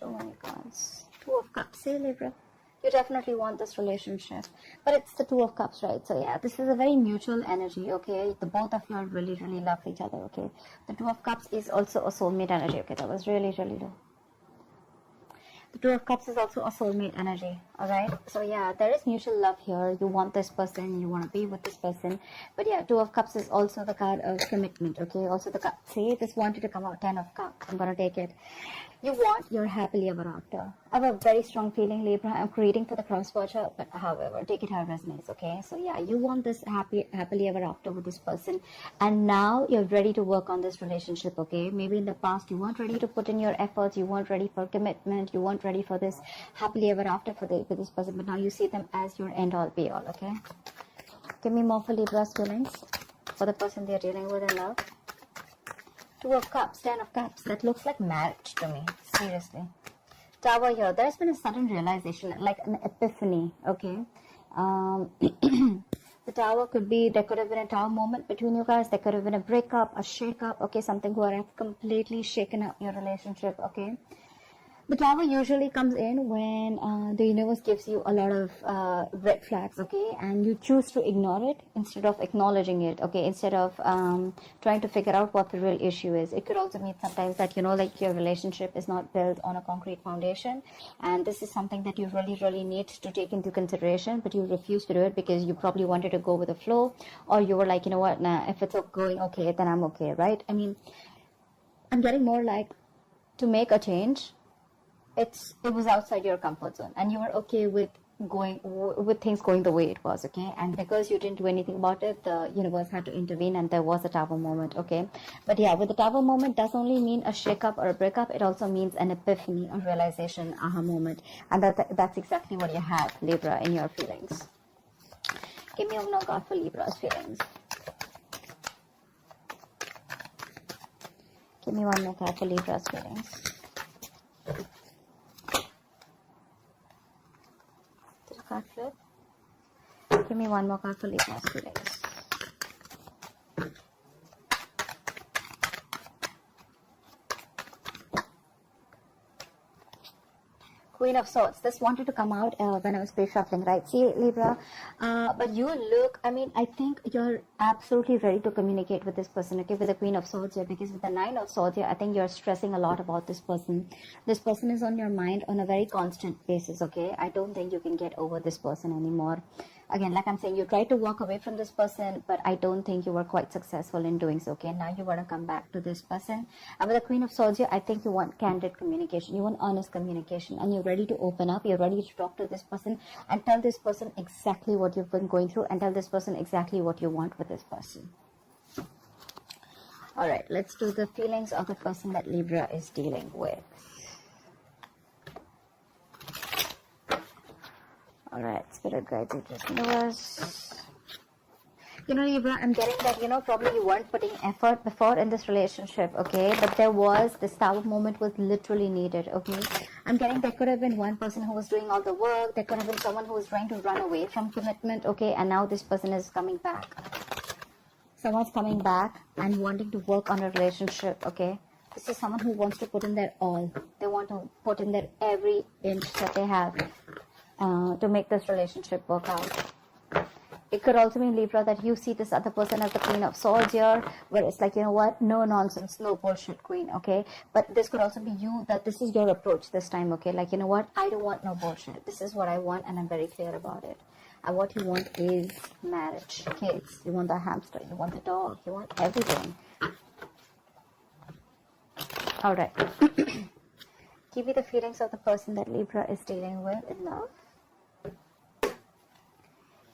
Oh my gosh. Two of Cups. See, Libra? You definitely want this relationship. But it's the Two of Cups, right? So yeah, this is a very mutual energy, okay? The both of you are really, really love each other, okay? The Two of Cups is also a soulmate energy, okay? That was really, really low. The Two of Cups is also a soulmate energy, alright? So yeah, there is mutual love here. You want this person, you want to be with this person. But yeah, Two of Cups is also the card of commitment, okay? Also the card, see, this wanted to come out, 10 of Cups. I'm going to take it. You want your happily ever after. I have a very strong feeling, Libra. I'm creating for the cross watcher, but however, take it how it resonates, okay? So yeah, you want this happily ever after with this person, and now you're ready to work on this relationship, okay? Maybe in the past you weren't ready to put in your efforts, you weren't ready for commitment, you weren't ready for this happily ever after for this person, but now you see them as your end all be all, okay? Give me more for Libra's feelings for the person they're dealing with in love. Two of Cups, 10 of Cups. That looks like marriage to me. Seriously. Tower here. There's been a sudden realization, like an epiphany. Okay. The Tower could be, there could have been a Tower moment between you guys. There could have been a breakup, a shake-up. Okay. Something where I've completely shaken up your relationship. Okay. The Tower usually comes in when the universe gives you a lot of red flags, okay, and you choose to ignore it instead of acknowledging it, okay, instead of trying to figure out what the real issue is. It could also mean sometimes that, you know, like your relationship is not built on a concrete foundation, and this is something that you really, really need to take into consideration, but you refuse to do it because you probably wanted to go with the flow, or you were like, you know what, nah, if it's going okay, then I'm okay, right? I mean, I'm getting more like to make a change. It was outside your comfort zone, and you were okay with things going the way it was, okay? And because you didn't do anything about it, the universe had to intervene, and there was a Tower moment, okay? But yeah, with the Tower moment does only mean a shake-up or a breakup. It also means an epiphany, a realization, aha moment, and that's exactly what you have, Libra, in your feelings. Give me one more card for Libra's feelings. Give me one more card for Libra's feelings. Card flip. Give me one more card for Libra's feelings. Queen of Swords. This wanted to come out when I was space shuffling, right? See, Libra, but you look, I mean, I think you're absolutely ready to communicate with this person, okay, with the Queen of Swords here, because with the Nine of Swords here, I think you're stressing a lot about this person. This person is on your mind on a very constant basis, okay? I don't think you can get over this person anymore. Again, like I'm saying, you tried to walk away from this person, but I don't think you were quite successful in doing so, okay? Now you want to come back to this person. And with the Queen of Swords here, I think you want candid communication. You want honest communication, and you're ready to open up. You're ready to talk to this person and tell this person exactly what you've been going through, and tell this person exactly what you want with this person. All right, let's do the feelings of the person that Libra is dealing with. All right, Spirit guides you just universe. You know, Libra, I'm getting that, you know, probably you weren't putting effort before in this relationship, okay? But there was, this Tower moment was literally needed, okay? I'm getting there could have been one person who was doing all the work. There could have been someone who was trying to run away from commitment, okay? And now this person is coming back. Someone's coming back and wanting to work on a relationship, okay? This is someone who wants to put in their all. They want to put in their every inch that they have to make this relationship work out. It could also mean, Libra, that you see this other person as the Queen of Swords here, where it's like, you know what, no nonsense, no bullshit queen, okay? But this could also be you, that this is your approach this time, okay? Like, you know what, I don't want no bullshit. This is what I want, and I'm very clear about it. And what you want is marriage, kids. You want the hamster, you want the dog, you want everything. All right. Give me the feelings of the person that Libra is dealing with in love.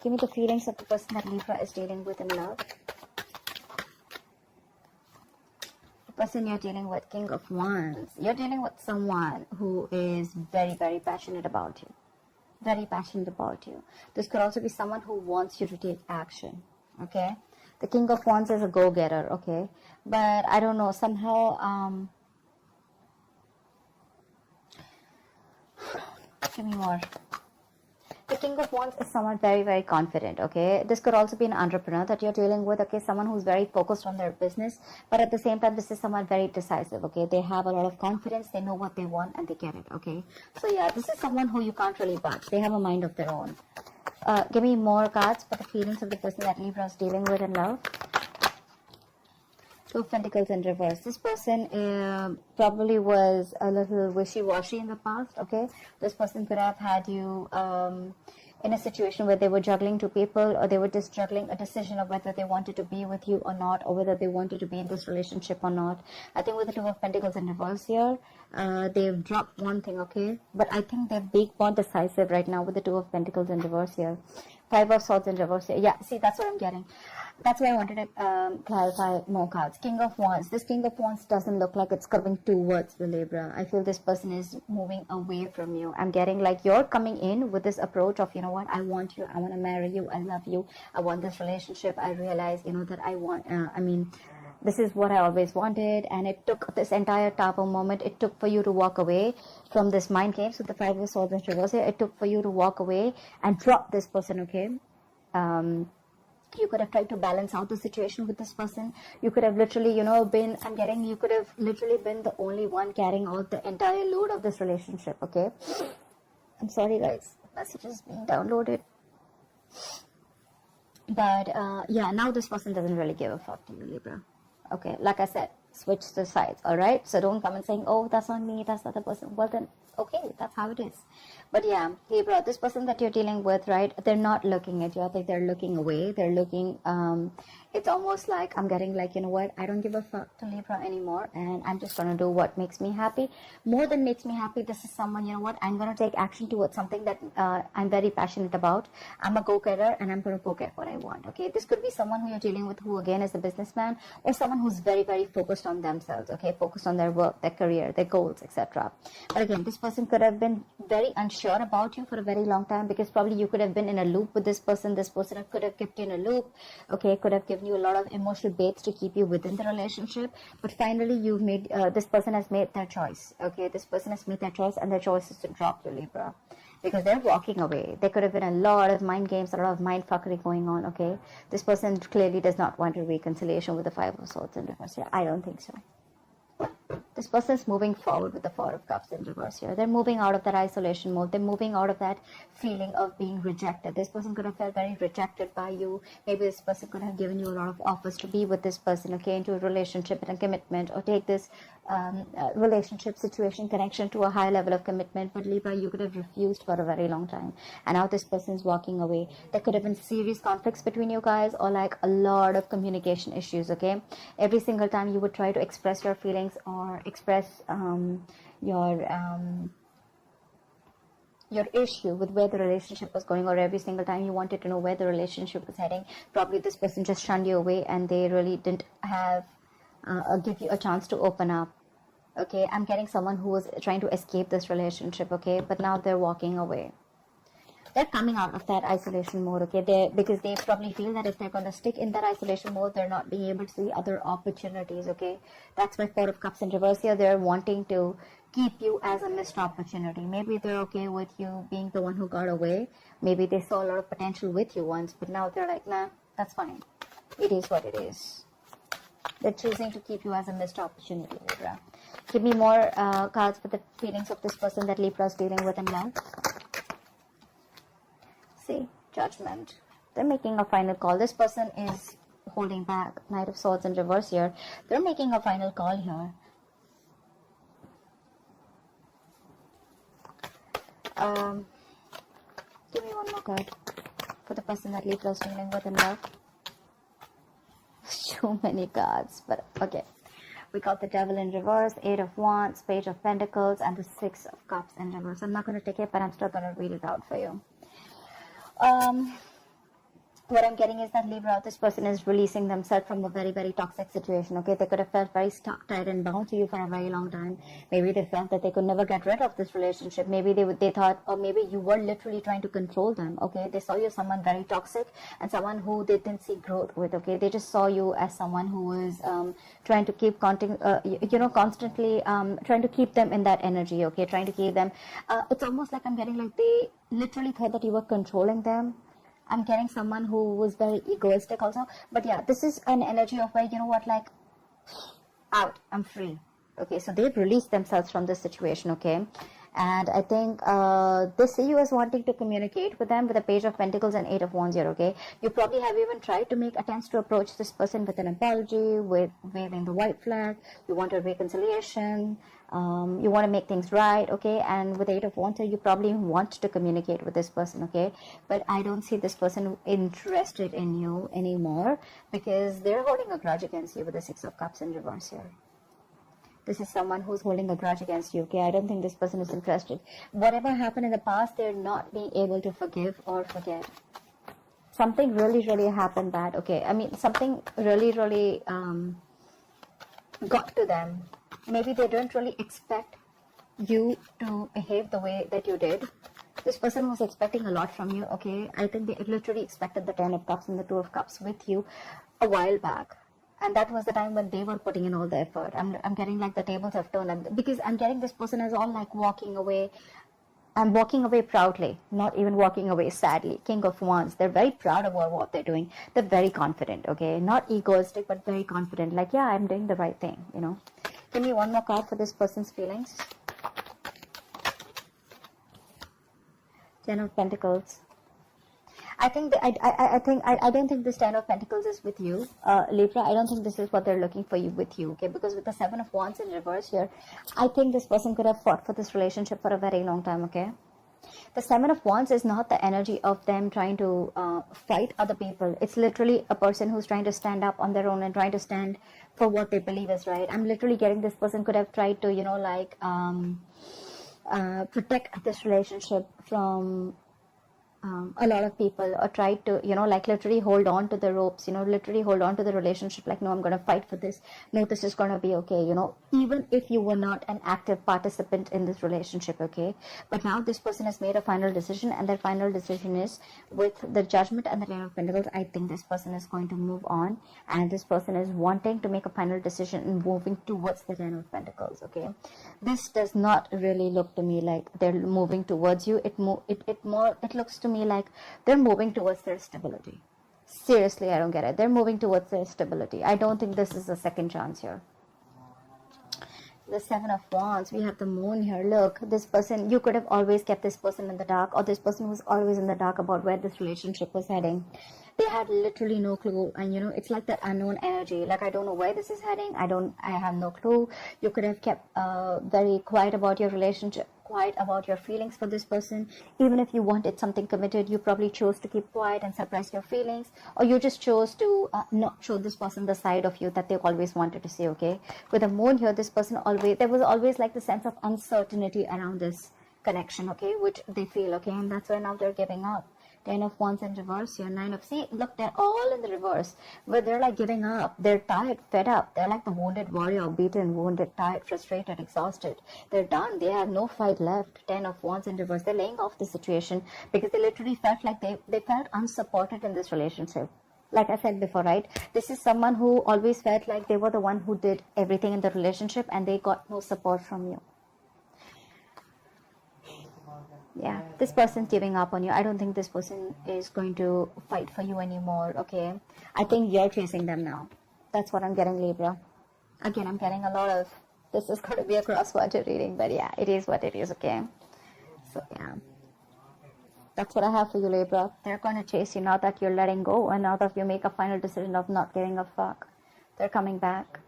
Give me the feelings of the person that Libra is dealing with in love. The person you're dealing with, King of Wands. You're dealing with someone who is very, very passionate about you. Very passionate about you. This could also be someone who wants you to take action, okay? The King of Wands is a go-getter, okay? But I don't know, somehow, give me more. The King of Wands is someone very, very confident, okay? This could also be an entrepreneur that you're dealing with, okay? Someone who's very focused on their business, but at the same time, this is someone very decisive, okay? They have a lot of confidence, they know what they want, and they get it, okay? So yeah, this is someone who you can't really budge. They have a mind of their own. Give me more cards for the feelings of the person that Libra is dealing with in love. Two of Pentacles in reverse. This person probably was a little wishy-washy in the past, okay? This person could have had you in a situation where they were juggling two people, or they were just juggling a decision of whether they wanted to be with you or not, or whether they wanted to be in this relationship or not. I think with the Two of Pentacles in reverse here, they've dropped one thing, okay? But I think they're big, more decisive right now with the Two of Pentacles in reverse here. Five of Swords in reverse here. Yeah, see, that's what I'm getting. That's why I wanted to clarify more cards. King of Wands. This King of Wands doesn't look like it's coming towards the Libra. I feel this person is moving away from you. I'm getting like you're coming in with this approach of, you know what, I want you, I want to marry you, I love you, I want this relationship. I realize, you know, that I want, this is what I always wanted, and it took this entire Tower moment. It took for you to walk away from this mind games with the Five of Swords in reverse here. It took for you to walk away and drop this person, okay? You could have tried to balance out the situation with this person. You could have literally, you know, you could have literally been the only one carrying out the entire load of this relationship, okay? I'm sorry, guys. The message is being downloaded. But, yeah, now this person doesn't really give a fuck to you, Libra. Okay, like I said, switch the sides, all right? So don't come and saying, oh, that's not me, that's not the person. Well, then, okay, that's how it is. But yeah, Libra, this person that you're dealing with, right, they're not looking at you. I think they're looking away. They're looking, it's almost like I'm getting like, you know what, I don't give a fuck to Libra anymore, and I'm just going to do what makes me happy. More than makes me happy, this is someone, you know what, I'm going to take action towards something that I'm very passionate about. I'm a go-getter, and I'm going to go get what I want, okay? This could be someone who you're dealing with who, again, is a businessman, or someone who's very, very focused on themselves, okay? Focused on their work, their career, their goals, etc. But again, this person could have been very unsure about you for a very long time, because probably you could have been in a loop with this person. This person could have kept you in a loop, okay? Could have given you a lot of emotional baits to keep you within the relationship. But finally, you've made, this person has made their choice, okay? This person has made their choice, and their choice is to drop you, Libra, because they're walking away. There could have been a lot of mind games, a lot of mind fuckery going on, okay? This person clearly does not want a reconciliation with the Five of Swords in reverse here. I don't think so. This person is moving forward with the Four of Cups in reverse here. They're moving out of that isolation mode. They're moving out of that feeling of being rejected. This person could have felt very rejected by you. Maybe this person could have given you a lot of offers to be with this person, okay, into a relationship and a commitment, or take this relationship, situation, connection to a high level of commitment. But Libra, you could have refused for a very long time, and now this person is walking away. There could have been serious conflicts between you guys, or like a lot of communication issues, okay? Every single time you would try to express your feelings or express your issue with where the relationship was going, or every single time you wanted to know where the relationship was heading, probably this person just shunned you away, and they really didn't have give you a chance to open up, okay? I'm getting someone who was trying to escape this relationship, okay? But now they're walking away. They're coming out of that isolation mode, okay? Because they probably feel that if they're going to stick in that isolation mode, they're not being able to see other opportunities, okay? That's why Four of Cups in reverse here. They're wanting to keep you as a missed opportunity. Maybe they're okay with you being the one who got away. Maybe they saw a lot of potential with you once, but now they're like, nah, that's fine. It is what it is. They're choosing to keep you as a missed opportunity, Libra. Give me more cards for the feelings of this person that Libra is dealing with in love. See, Judgment. They're making a final call. This person is holding back. Knight of Swords in reverse here. They're making a final call here. Give me one more card for the person that Libra is dealing with in love. Too many cards, but okay. We got the Devil in reverse, Eight of Wands, Page of Pentacles, and the Six of Cups in reverse. I'm not going to take it, but I'm still going to read it out for you. What I'm getting is that Libra, this person is releasing themselves from a very, very toxic situation, okay? They could have felt very stuck, tied, and bound to you for a very long time. Maybe they felt that they could never get rid of this relationship. Maybe they thought, or maybe you were literally trying to control them, okay? They saw you as someone very toxic and someone who they didn't see growth with, okay? They just saw you as someone who was trying to keep, constantly trying to keep them in that energy, okay? Trying to keep them. It's almost like I'm getting like they literally thought that you were controlling them. I'm getting someone who was very egoistic also. But yeah, this is an energy of where, you know what, like, out, I'm free. Okay, so they've released themselves from this situation, okay? And I think they see you as wanting to communicate with them with a Page of Pentacles and Eight of Wands here, okay? You probably have even tried to make attempts to approach this person with an apology, with waving the white flag. You want a reconciliation. You want to make things right, okay? And with Eight of Wands here, you probably want to communicate with this person, okay? But I don't see this person interested in you anymore because they're holding a grudge against you with the Six of Cups in reverse here. This is someone who's holding a grudge against you, okay? I don't think this person is interested. Whatever happened in the past, they're not being able to forgive or forget. Something really, really happened bad, okay? I mean, something really, really got to them. Maybe they don't really expect you to behave the way that you did. This person was expecting a lot from you, okay? I think they literally expected the Ten of Cups and the Two of Cups with you a while back. And that was the time when they were putting in all the effort. I'm getting like the tables have turned, and because I'm getting this person as all like walking away. I'm walking away proudly, not even walking away sadly. King of Wands, they're very proud about what they're doing. They're very confident, okay? Not egoistic, but very confident. Like, yeah, I'm doing the right thing, you know? Give me one more card for this person's feelings. Ten of Pentacles. I don't think this Ten of Pentacles is with you, Libra. I don't think this is what they're looking for you with you, okay? Because with the Seven of Wands in reverse here, I think this person could have fought for this relationship for a very long time, okay? The Seven of Wands is not the energy of them trying to fight other people. It's literally a person who's trying to stand up on their own and trying to stand for what they believe is right. I'm literally getting this person could have tried to, you know, like protect this relationship from a lot of people, or tried to, you know, like literally hold on to the ropes, you know, literally hold on to the relationship, like, no, I'm going to fight for this, no, this is going to be okay, you know, even if you were not an active participant in this relationship, okay? But now this person has made a final decision, and their final decision is with the Judgment and the Ten of Pentacles. I think this person is going to move on, and this person is wanting to make a final decision and moving towards the Ten of Pentacles, okay? This does not really look to me like they're moving towards you. It looks to me like they're moving towards their stability. Seriously, I don't get it. They're moving towards their stability. I don't think this is a second chance here. The Seven of Wands, we have the Moon here. Look, this person, you could have always kept this person in the dark, or this person was always in the dark about where this relationship was heading. They had literally no clue, and you know, it's like that unknown energy, like, I don't know where this is heading, I have no clue. You could have kept very quiet about your relationship, quiet about your feelings for this person. Even if you wanted something committed, you probably chose to keep quiet and suppress your feelings, or you just chose to not show this person the side of you that they always wanted to see, okay? With the Moon here, this person there was always like the sense of uncertainty around this connection, okay, which they feel, okay, and that's why now they're giving up. Ten of Wands in reverse here, Nine of, see, look, they're all in the reverse, where they're like giving up. They're tired, fed up. They're like the wounded warrior, beaten, wounded, tired, frustrated, exhausted. They're done. They have no fight left. Ten of Wands in reverse. They're laying off the situation because they literally felt like they felt unsupported in this relationship. Like I said before, right? This is someone who always felt like they were the one who did everything in the relationship, and they got no support from you. Yeah, this person's giving up on you. I don't think this person is going to fight for you anymore, okay? I think you're chasing them now. That's what I'm getting, Libra. Again, I'm getting a lot of, this is going to be a cross-watcher reading, but yeah, it is what it is, okay? So, yeah. That's what I have for you, Libra. They're going to chase you now that you're letting go, and now that you make a final decision of not giving a fuck. They're coming back.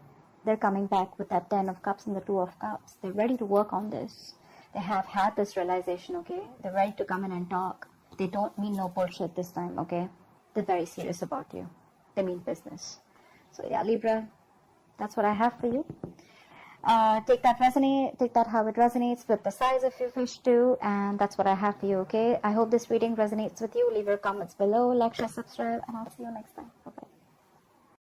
They're coming back with that Ten of Cups and the Two of Cups. They're ready to work on this. They have had this realization, okay? They're ready to come in and talk. They don't mean no bullshit this time, okay? They're very serious about you. They mean business. So yeah, Libra, that's what I have for you. Take that how it resonates, flip the size if you wish to, and that's what I have for you, okay? I hope this reading resonates with you. Leave your comments below, like, share, subscribe, and I'll see you next time.